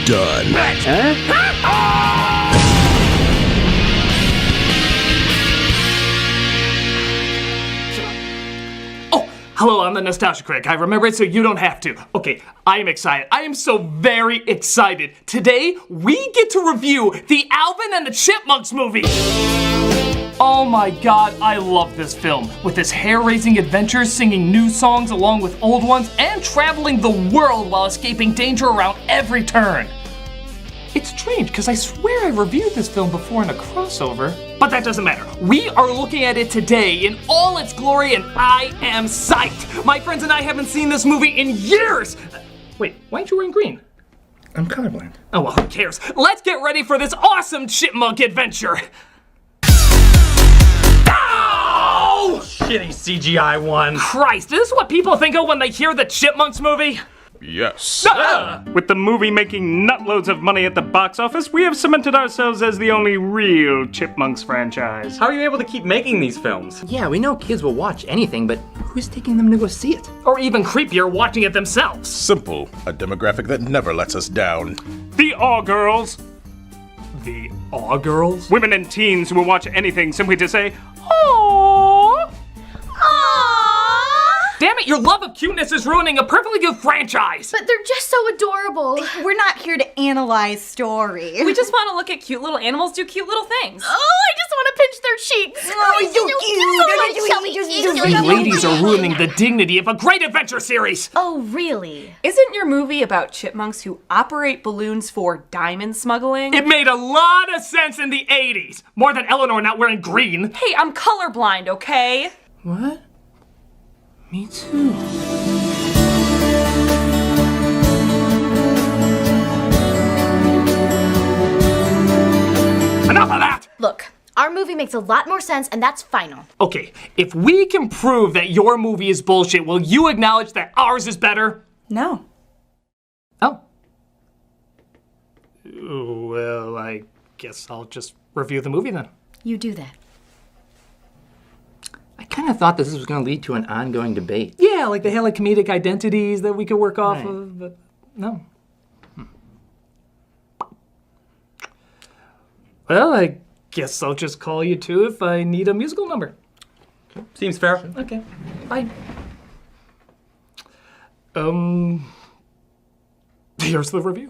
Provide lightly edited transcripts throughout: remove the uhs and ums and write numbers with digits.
done. Hello, I'm the Nostalgia Critic. I remember it so you don't have to. Okay, I am excited. I am so very excited. Today, we get to review the Alvin and the Chipmunks movie. Oh my god, I love this film. With its hair-raising adventures, singing new songs along with old ones, and traveling the world while escaping danger around every turn. It's strange, because I swear I reviewed this film before in a crossover. But that doesn't matter. We are looking at it today in all its glory, and I am psyched. My friends and I haven't seen this movie in years. Wait, why aren't you wearing green? I'm colorblind. Oh, well, who cares? Let's get ready for this awesome chipmunk adventure. Oh! Shitty CGI one. Christ, is this what people think of when they hear the Chipmunks movie? Yes. With the movie making nutloads of money at the box office, we have cemented ourselves as the only real Chipmunks franchise. How are you able to keep making these films? Yeah, we know kids will watch anything, but who's taking them to go see it? Or even creepier, watching it themselves. Simple. A demographic that never lets us down. The Aw Girls. The Aw Girls? Women and teens who will watch anything simply to say, aww. Damn it, your love of cuteness is ruining a perfectly good franchise! But they're just so adorable. We're not here to analyze story. We just want to look at cute little animals do cute little things. Oh, I just want to pinch their cheeks. You ladies are ruining the dignity of a great adventure series! Oh, really? Isn't your movie about chipmunks who operate balloons for diamond smuggling? It made a lot of sense in the 80s! More than Eleanor not wearing green. Hey, I'm colorblind, okay? What? Me too. Enough of that! Look, our movie makes a lot more sense, and that's final. Okay, if we can prove that your movie is bullshit, will you acknowledge that ours is better? No. Oh. Well, I guess I'll just review the movie then. You do that. I kind of thought this was going to lead to an ongoing debate. Yeah, like they had like comedic identities that we could work off of, but no. Well, I guess I'll just call you two if I need a musical number. Seems fair. Okay, bye. Here's the review.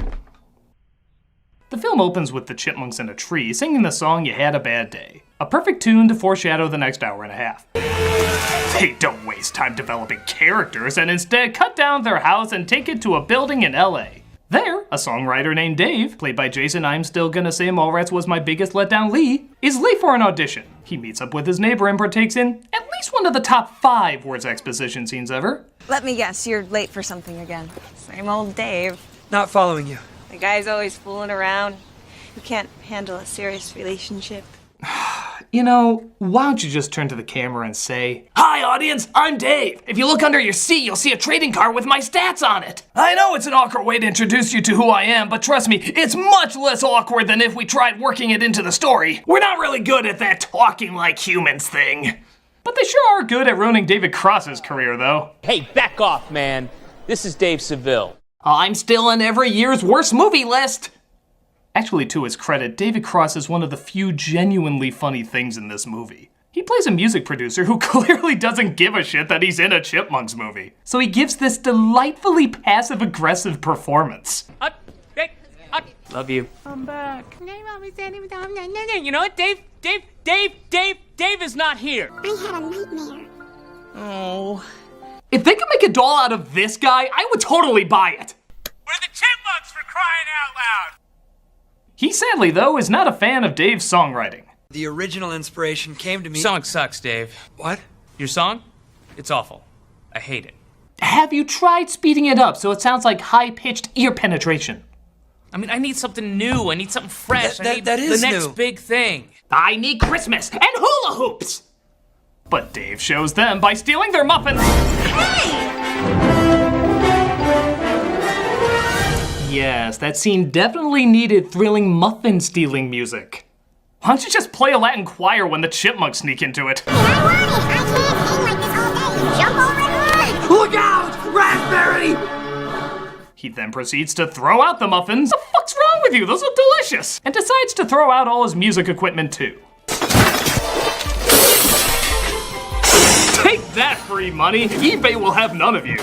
The film opens with the chipmunks in a tree singing the song You Had a Bad Day. A perfect tune to foreshadow the next hour and a half. They don't waste time developing characters and instead cut down their house and take it to a building in LA. There, a songwriter named Dave, played by Jason I'm Still Gonna Say Mallrats Was My Biggest Letdown Lee, is late for an audition. He meets up with his neighbor and partakes in at least one of the top 5 words exposition scenes ever. Let me guess, you're late for something again. Same old Dave. Not following you. The guy's always fooling around. Who can't handle a serious relationship. You know, why don't you just turn to the camera and say, "Hi audience, I'm Dave. If you look under your seat, you'll see a trading card with my stats on it." I know it's an awkward way to introduce you to who I am, but trust me, it's much less awkward than if we tried working it into the story. We're not really good at that talking like humans thing. But they sure are good at ruining David Cross's career, though. Hey, back off, man. This is Dave Seville. I'm still in every year's worst movie list. Actually, to his credit, David Cross is one of the few genuinely funny things in this movie. He plays a music producer who clearly doesn't give a shit that he's in a Chipmunks movie. So he gives this delightfully passive-aggressive performance. Love you. I'm back. You know what? Dave is not here. I had a nightmare. Oh. If they could make a doll out of this guy, I would totally buy it. We're the Chipmunks, for crying out loud. He sadly, though, is not a fan of Dave's songwriting. The original inspiration came to me. Song sucks, Dave. What? Your song? It's awful. I hate it. Have you tried speeding it up so it sounds like high-pitched ear penetration? I mean, I need something new. I need something fresh. I need that is the next new. big thing. I need Christmas and hula hoops! But Dave shows them by stealing their muffins. Yes, that scene definitely needed thrilling muffin-stealing music. Why don't you just play a Latin choir when the chipmunks sneak into it? I want it. I can't sing like this all day. Jump over Look out! Raspberry! He then proceeds to throw out the muffins. The fuck's with you, those look delicious! And decides to throw out all his music equipment too. Take that, free money! eBay will have none of you.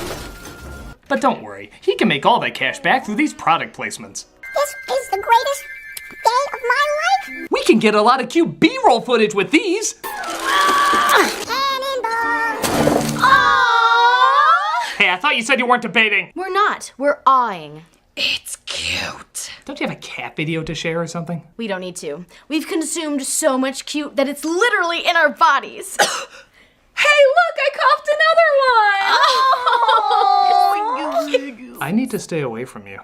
But don't worry, he can make all that cash back through these product placements. This is the greatest day of my life. We can get a lot of cute B-roll footage with these. Hey, I thought you said you weren't debating. We're not. We're awing. It's cute. Don't you have a cat video to share or something? We don't need to. We've consumed so much cute that it's literally in our bodies. Hey, look, I coughed another one! I need to stay away from you.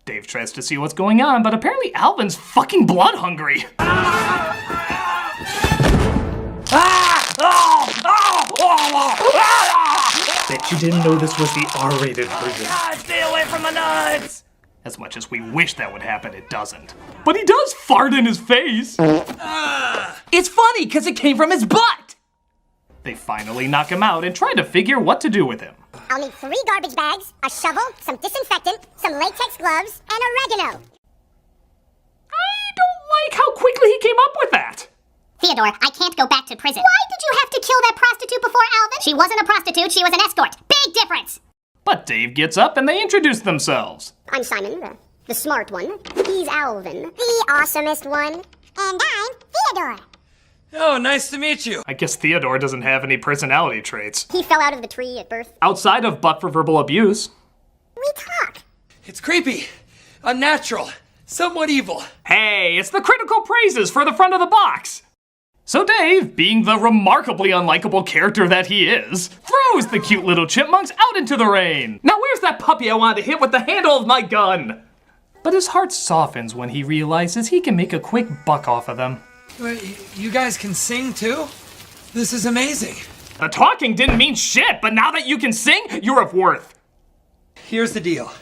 Dave tries to see what's going on, but apparently Alvin's fucking blood hungry. Bet you didn't know this was the R-rated version. Stay away from my nuts! As much as we wish that would happen, it doesn't. But he does fart in his face. It's funny, because it came from his butt! They finally knock him out and try to figure what to do with him. I'll need 3 garbage bags, a shovel, some disinfectant, some latex gloves, and oregano. I don't like how quickly he came up with that. Theodore, I can't go back to prison. Why did you have to kill that prostitute before Alvin? She wasn't a prostitute, she was an escort. Big difference! But Dave gets up and they introduce themselves. I'm Simon, the smart one. He's Alvin, the awesomest one. And I'm Theodore. Oh, nice to meet you. I guess Theodore doesn't have any personality traits. He fell out of the tree at birth. Outside of but for verbal abuse. We talk. It's creepy, unnatural, somewhat evil. Hey, it's the critical praises for the front of the box. So Dave, being the remarkably unlikable character that he is, throws the cute little chipmunks out into the rain. Now where's that puppy I wanted to hit with the handle of my gun? But his heart softens when he realizes he can make a quick buck off of them. Wait, you guys can sing too? This is amazing. The talking didn't mean shit, but now that you can sing, you're of worth. Here's the deal.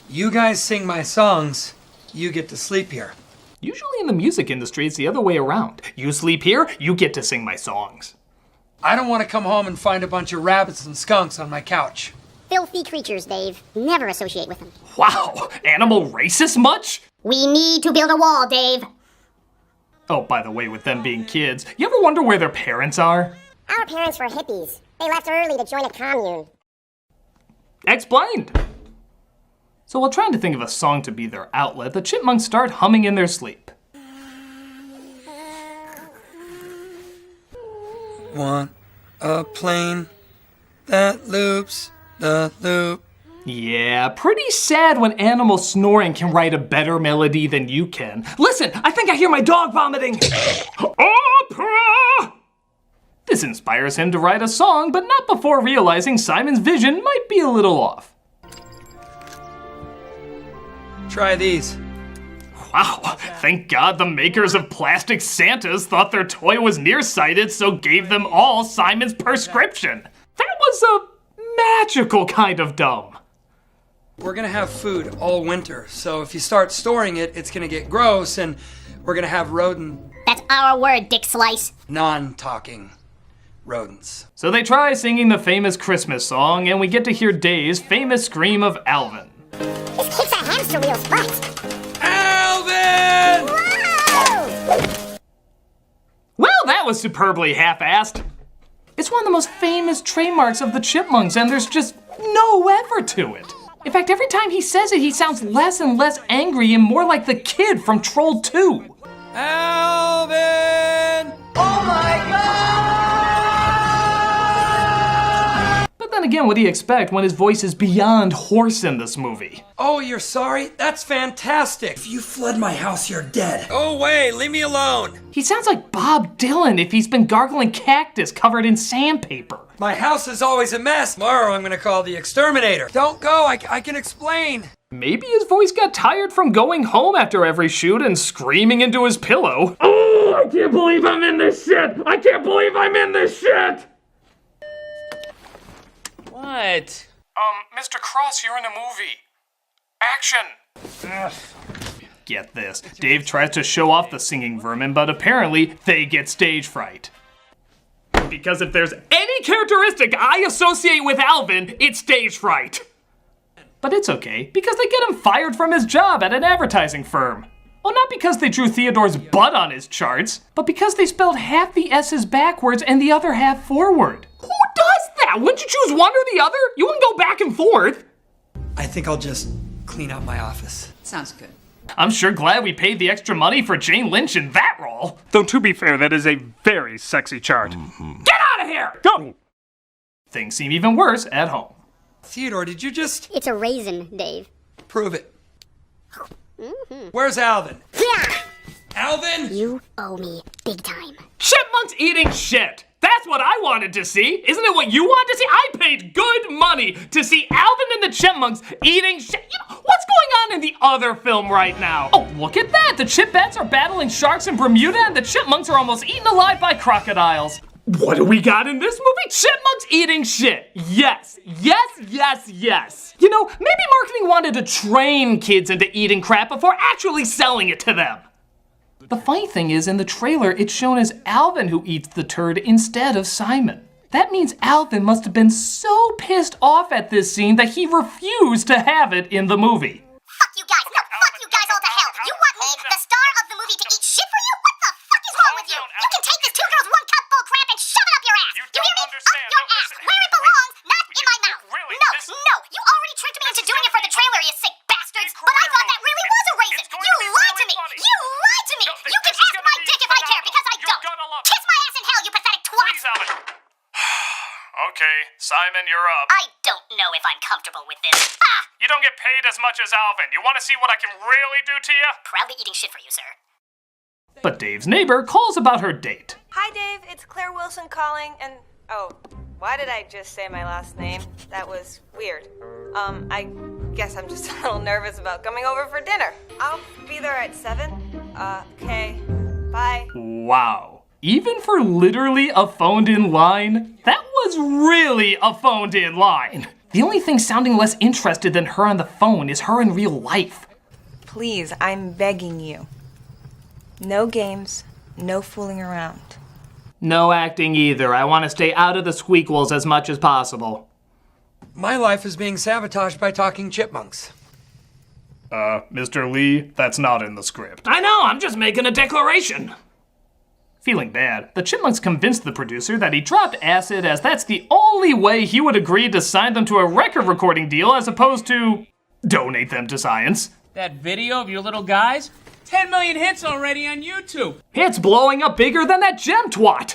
You guys sing my songs, you get to sleep here. Usually in the music industry, it's the other way around. You sleep here, you get to sing my songs. I don't want to come home and find a bunch of rabbits and skunks on my couch. Filthy creatures, Dave. Never associate with them. Wow, animal racist much? We need to build a wall, Dave. Oh, by the way, with them being kids, you ever wonder where their parents are? Our parents were hippies. They left early to join a commune. Explained. So while trying to think of a song to be their outlet, the chipmunks start humming in their sleep. Want a plane that loops the loop. Yeah, pretty sad when animal snoring can write a better melody than you can. Listen, I think I hear my dog vomiting. Opera! This inspires him to write a song, but not before realizing Simon's vision might be a little off. Try these. Wow, thank God the makers of plastic Santas thought their toy was nearsighted, so gave them all Simon's prescription. That was a magical kind of dumb. We're gonna have food all winter, so if you start storing it, it's gonna get gross, and we're gonna have That's our word, Dick Slice. non-talking rodents. So they try singing the famous Christmas song, and we get to hear Dave's famous scream of Alvin. This kicks a hamster wheel's butt. Alvin! Whoa! Well, that was superbly half-assed. It's one of the most famous trademarks of the Chipmunks, and there's just no effort to it. In fact, every time he says it, he sounds less and less angry and more like the kid from Troll 2. Alvin! Oh my God! But then again, what do you expect when his voice is beyond hoarse in this movie? Oh, you're sorry? That's fantastic. If you flood my house, you're dead. Go away, leave me alone. He sounds like Bob Dylan if he's been gargling cactus covered in sandpaper. My house is always a mess. Tomorrow I'm gonna call the exterminator. Don't go, I can explain. Maybe his voice got tired from going home after every shoot and screaming into his pillow. Oh, I can't believe I'm in this shit! I can't believe I'm in this shit! What? Mr. Cross, you're in a movie. Action! Get this. Dave tries to show off the singing vermin, but apparently they get stage fright. Because if there's any characteristic I associate with Alvin, it's stage fright. But it's okay, because they get him fired from his job at an advertising firm. Well, not because they drew Theodore's butt on his charts, but because they spelled half the S's backwards and the other half forward. Who does that? Wouldn't you choose one or the other? You wouldn't go back and forth. I think I'll just clean out my office. Sounds good. I'm sure glad we paid the extra money for Jane Lynch in that role. Though to be fair, that is a very sexy chart. Get out of here! Go! Things seem even worse at home. Theodore, did you just... It's a raisin, Dave. Prove it. Where's Alvin? Alvin? You owe me big time. Chipmunks eating shit! That's what I wanted to see! Isn't it what you wanted to see? I paid good money to see Alvin and the Chipmunks eating shit! You know, what's going on in the other film right now? Oh, look at that! The Chipettes are battling sharks in Bermuda and the Chipmunks are almost eaten alive by crocodiles. What do we got in this movie? Chipmunks eating shit. Yes, yes, yes, yes. You know, maybe marketing wanted to train kids into eating crap before actually selling it to them. The funny thing is, in the trailer, it's shown as Alvin who eats the turd instead of Simon. That means Alvin must have been so pissed off at this scene that he refused to have it in the movie. Fuck you guys. No, fuck you guys all to hell. You want me, the star of the movie, to eat shit for you? What the fuck is wrong with you? You can take this 2 girls 1 cup bull crap and shove it up your ass. You hear me? Up your ass, where it belongs, not in my mouth. No, you already tricked me into doing it for the trailer, you sick bastards. But I thought that really was a raisin. You lied to me. You lied to me. You can ask my dick if I care, because I don't. Kiss my ass in hell, you pathetic twat. Okay, Simon, you're up. I don't know if I'm comfortable with this. Ah! You don't get paid as much as Alvin. You want to see what I can really do to you? Proudly eating shit for you, sir. But Dave's neighbor calls about her date. Hi, Dave. It's Claire Wilson calling, and oh, why did I just say my last name? That was weird. I guess I'm just a little nervous about coming over for dinner. I'll be there at 7. Okay. Bye. Wow. Even for literally a phoned-in line, that was really a phoned-in line. The only thing sounding less interested than her on the phone is her in real life. Please, I'm begging you. No games, no fooling around. No acting either. I want to stay out of the squeakles as much as possible. My life is being sabotaged by talking chipmunks. Mr. Lee, that's not in the script. I know, I'm just making a declaration. Feeling bad, the Chipmunks convinced the producer that he dropped acid as that's the only way he would agree to sign them to a record recording deal as opposed to donate them to science. That video of your little guys? 10 million hits already on YouTube. It's blowing up bigger than that gem twat.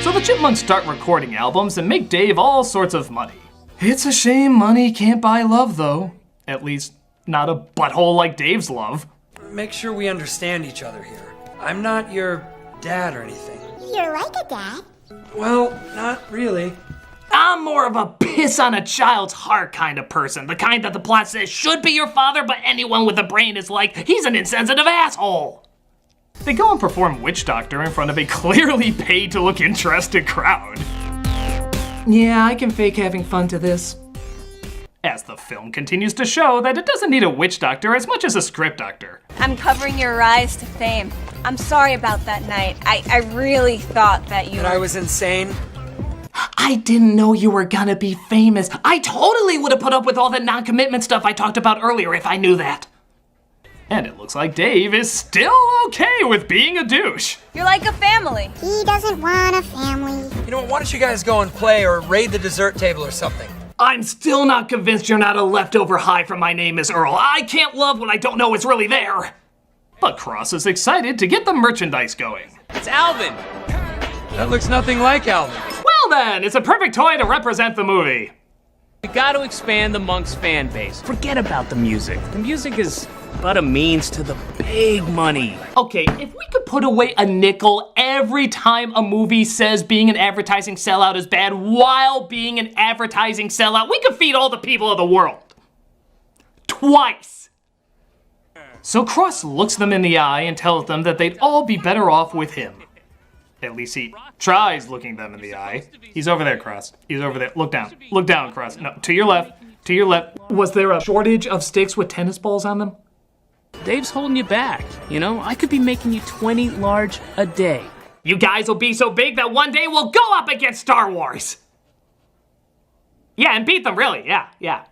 So the Chipmunks start recording albums and make Dave all sorts of money. It's a shame money can't buy love, though. At least, not a butthole like Dave's love. Make sure we understand each other here. I'm not your dad or anything. You're like a dad. Well, not really. I'm more of a piss on a child's heart kind of person. The kind that the plot says should be your father, but anyone with a brain is like, he's an insensitive asshole. They go and perform Witch Doctor in front of a clearly paid to look interested crowd. Yeah, I can fake having fun to this. As the film continues to show that it doesn't need a witch doctor as much as a script doctor. I'm covering your rise to fame. I'm sorry about that night. I really thought that you I was insane. I didn't know you were gonna be famous. I totally would have put up with all the non-commitment stuff I talked about earlier if I knew that. And it looks like Dave is still okay with being a douche. You're like a family. He doesn't want a family. You know what, why don't you guys go and play or raid the dessert table or something? I'm still not convinced you're not a leftover high from My Name is Earl. I can't love what I don't know is really there. But Cross is excited to get the merchandise going. It's Alvin. That looks nothing like Alvin. Well then, it's a perfect toy to represent the movie. We got to expand the Monks fan base. Forget about the music. The music is but a means to the big money. Okay, if we could put away a nickel every time a movie says being an advertising sellout is bad while being an advertising sellout, we could feed all the people of the world. Twice. So Cross looks them in the eye and tells them that they'd all be better off with him. At least he tries looking them in the eye. He's over there, Cross. He's over there. Look down. Look down, Cross. No, to your left. To your left. Was there a shortage of sticks with tennis balls on them? Dave's holding you back. You know, I could be making you 20 large a day. You guys will be so big that one day we'll go up against Star Wars. Yeah, and beat them, really. Yeah.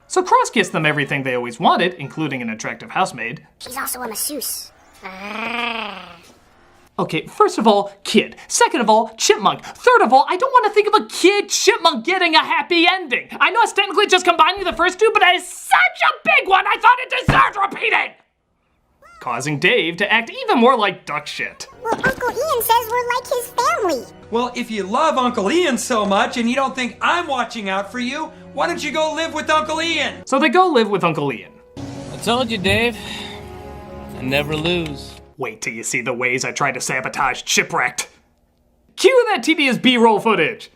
So Cross gets them everything they always wanted, including an attractive housemaid. She's also a masseuse. Okay, first of all, kid. Second of all, chipmunk. Third of all, I don't want to think of a kid chipmunk getting a happy ending. I know it's technically just combining the first two, but that is such a big one, I thought it deserved repeating! Causing Dave to act even more like duck shit. Well, Uncle Ian says we're like his family. Well, if you love Uncle Ian so much and you don't think I'm watching out for you, why don't you go live with Uncle Ian? So they go live with Uncle Ian. I told you, Dave. I never lose. Wait till you see the ways I tried to sabotage Chipwrecked. Cue that tedious B-roll footage.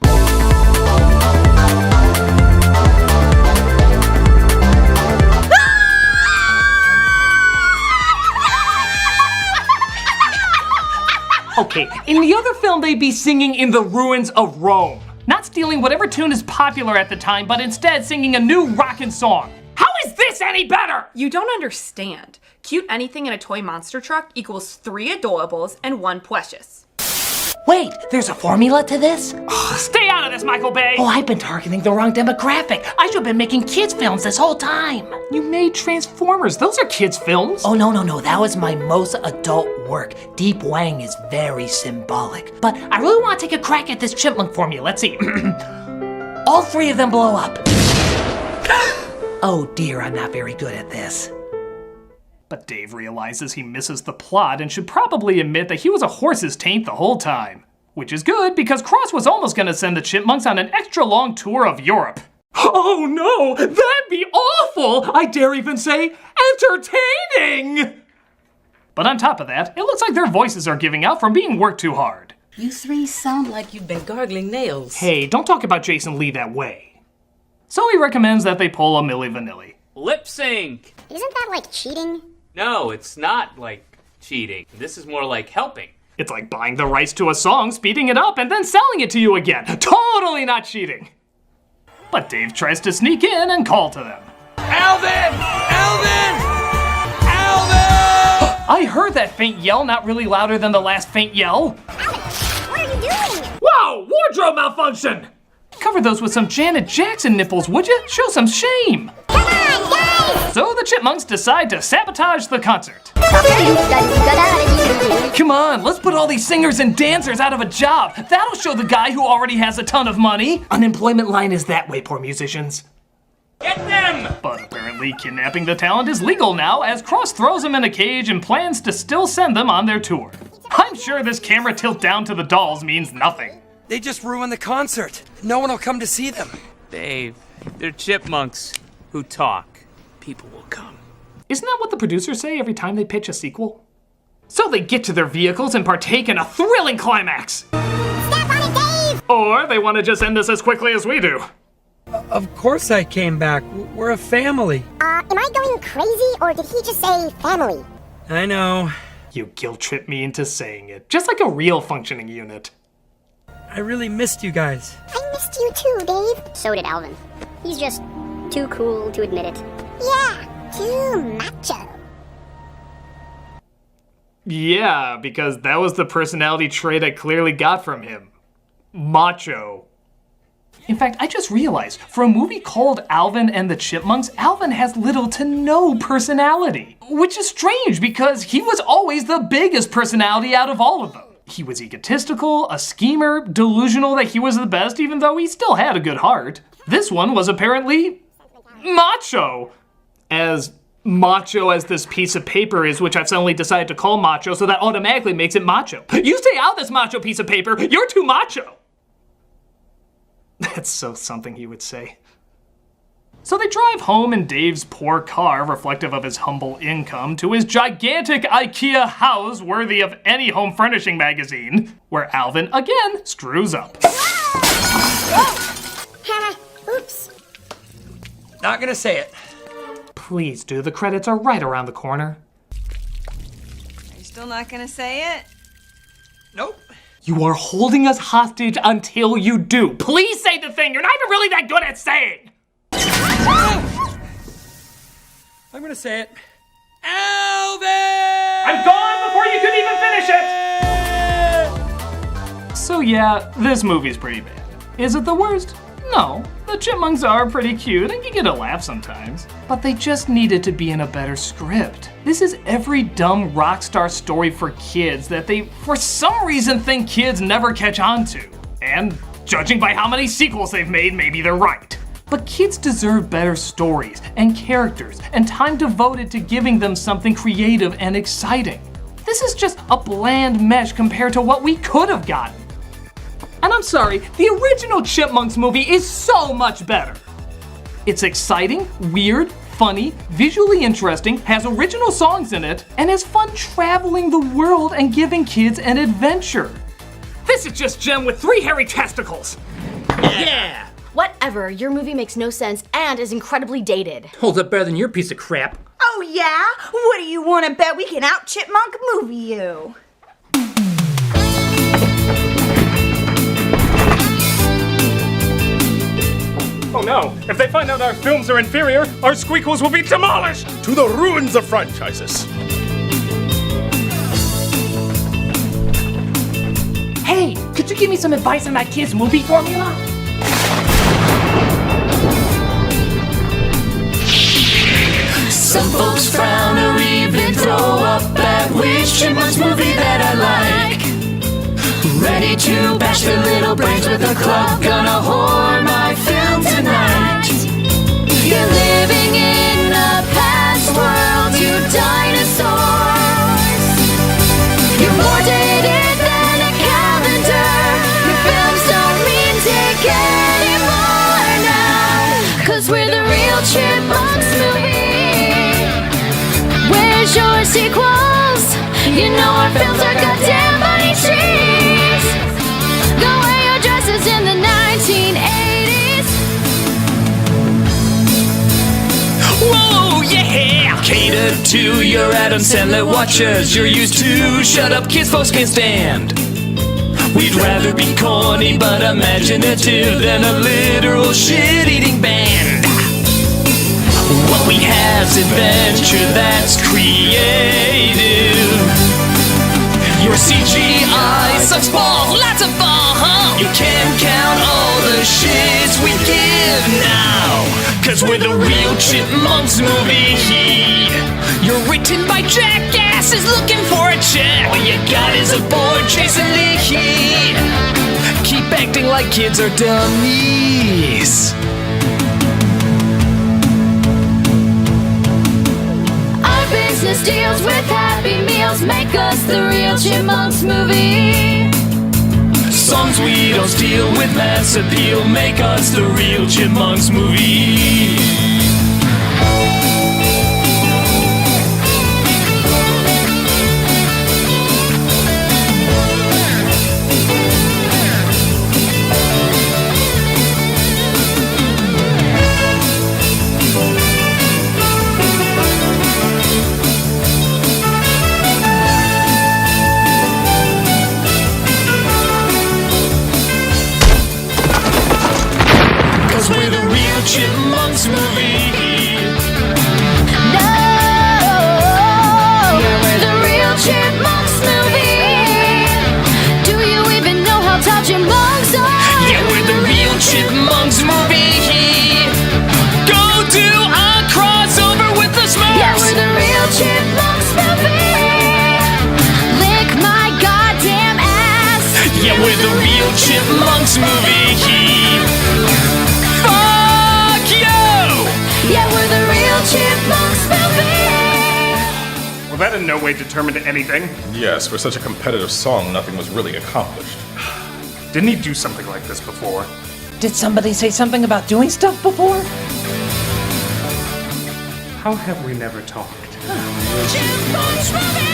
Okay, in the other film they'd be singing in the ruins of Rome. Not stealing whatever tune is popular at the time, but instead singing a new rockin' song. How is this any better? You don't understand. Cute anything in a toy monster truck equals 3 adorables and 1 precious. Wait, there's a formula to this? Stay out of this, Michael Bay! Oh, I've been targeting the wrong demographic. I should have been making kids' films this whole time. You made Transformers. Those are kids' films. Oh, no. That was my most adult work. Deep Wang is very symbolic. But I really want to take a crack at this chipmunk formula. Let's see. All 3 of them blow up. Oh dear, I'm not very good at this. But Dave realizes he misses the plot and should probably admit that he was a horse's taint the whole time. Which is good, because Cross was almost gonna send the Chipmunks on an extra long tour of Europe. Oh no, that'd be awful! I dare even say, entertaining! But on top of that, it looks like their voices are giving out from being worked too hard. You 3 sound like you've been gargling nails. Hey, don't talk about Jason Lee that way. So he recommends that they pull a Milli Vanilli. Lip sync! Isn't that like cheating? No, it's not like cheating. This is more like helping. It's like buying the rights to a song, speeding it up, and then selling it to you again. Totally not cheating. But Dave tries to sneak in and call to them. Alvin! Alvin! Alvin! I heard that faint yell, not really louder than the last faint yell. Alvin, what are you doing? Wow, wardrobe malfunction! Cover those with some Janet Jackson nipples, would you? Show some shame. Come on, guys! So the Chipmunks decide to sabotage the concert. Come on, let's put all these singers and dancers out of a job. That'll show the guy who already has a ton of money. Unemployment line is that way, poor musicians. Get them! But apparently kidnapping the talent is legal now, as Cross throws them in a cage and plans to still send them on their tour. I'm sure this camera tilt down to the dolls means nothing. They just ruined the concert. No one will come to see them. Dave, they're chipmunks who talk. People will come. Isn't that what the producers say every time they pitch a sequel? So they get to their vehicles and partake in a thrilling climax. Step on it, Dave! Or they want to just end this as quickly as we do. Of course I came back. We're a family. Am I going crazy, or did he just say family? I know. You guilt trip me into saying it, just like a real functioning unit. I really missed you guys. I missed you too, Dave. So did Alvin. He's just too cool to admit it. Yeah, too macho. Yeah, because that was the personality trait I clearly got from him. Macho. In fact, I just realized, for a movie called Alvin and the Chipmunks, Alvin has little to no personality. Which is strange, because he was always the biggest personality out of all of them. He was egotistical, a schemer, delusional that he was the best, even though he still had a good heart. This one was apparently macho. As macho as this piece of paper is, which I've suddenly decided to call macho, so that automatically makes it macho. You stay out this macho piece of paper, you're too macho. That's so something he would say. So they drive home in Dave's poor car, reflective of his humble income, to his gigantic IKEA house worthy of any home furnishing magazine, where Alvin again screws up. Oops. Not gonna say it. Please do, the credits are right around the corner. Are you still not gonna say it? Nope. You are holding us hostage until you do. Please say the thing you're not even really that good at saying. I'm gonna say it. Alvin! I'm gone before you could even finish it! So yeah, this movie's pretty bad. Is it the worst? No. The Chipmunks are pretty cute and you get a laugh sometimes. But they just needed to be in a better script. This is every dumb rock star story for kids that they, for some reason, think kids never catch on to. And judging by how many sequels they've made, maybe they're right. But kids deserve better stories and characters and time devoted to giving them something creative and exciting. This is just a bland mesh compared to what we could have gotten. And I'm sorry, the original Chipmunks movie is so much better. It's exciting, weird, funny, visually interesting, has original songs in it, and has fun traveling the world and giving kids an adventure. This is just Jem with 3 hairy testicles. Yeah! Whatever, your movie makes no sense and is incredibly dated. Holds up better than your piece of crap. Oh yeah? What do you want to bet we can out Chipmunk movie you? Oh no, if they find out our films are inferior, our squeakles will be demolished! To the ruins of franchises. Hey, could you give me some advice on my kid's movie formula? Some folks frown or even throw up at which Chipmunks movie that I like. Ready to bash their little brains with a club, gonna whore my film tonight. You're living in a past world, you dinosaurs. You're more dated than a calendar. Your films don't mean dick anymore now. Cause we're the real Chipmunks movie. Where's your sequels? You know our films are goddamn money trees. Go wear your dresses in the 1980s. Whoa, yeah! Cater to your Adam Sandler watchers. You're used to shut up kids folks can't stand. We'd rather be corny but imaginative than a literal shit-eating band. What we have's adventure that's creative. Your CGI sucks balls, lots of fun. You can't count all the shits we give now. Cause we're the real Chipmunks movie. You're written by jackasses looking for a check. All you got is a board chasing the heat. Keep acting like kids are dummies. Business deals with Happy Meals make us the real Chipmunks movie. Songs we don't steal with mass appeal make us the real Chipmunks movie. Chipmunks movie. No, we're the real Chipmunks movie. Do you even know how tall Chipmunks are? Yeah, we're the real Chipmunks movie. Go do a crossover with the Smurfs. Yeah, we're the real Chipmunks movie. Lick my goddamn ass. Yeah, we're the real Chipmunks movie. Yeah, we're the real Chipmunks movie. Well, that in no way determined anything. Yes, for such a competitive song, nothing was really accomplished. Didn't he do something like this before? Did somebody say something about doing stuff before? How have we never talked? Chipmunks movie.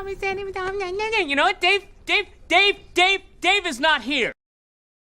You know what, Dave is not here.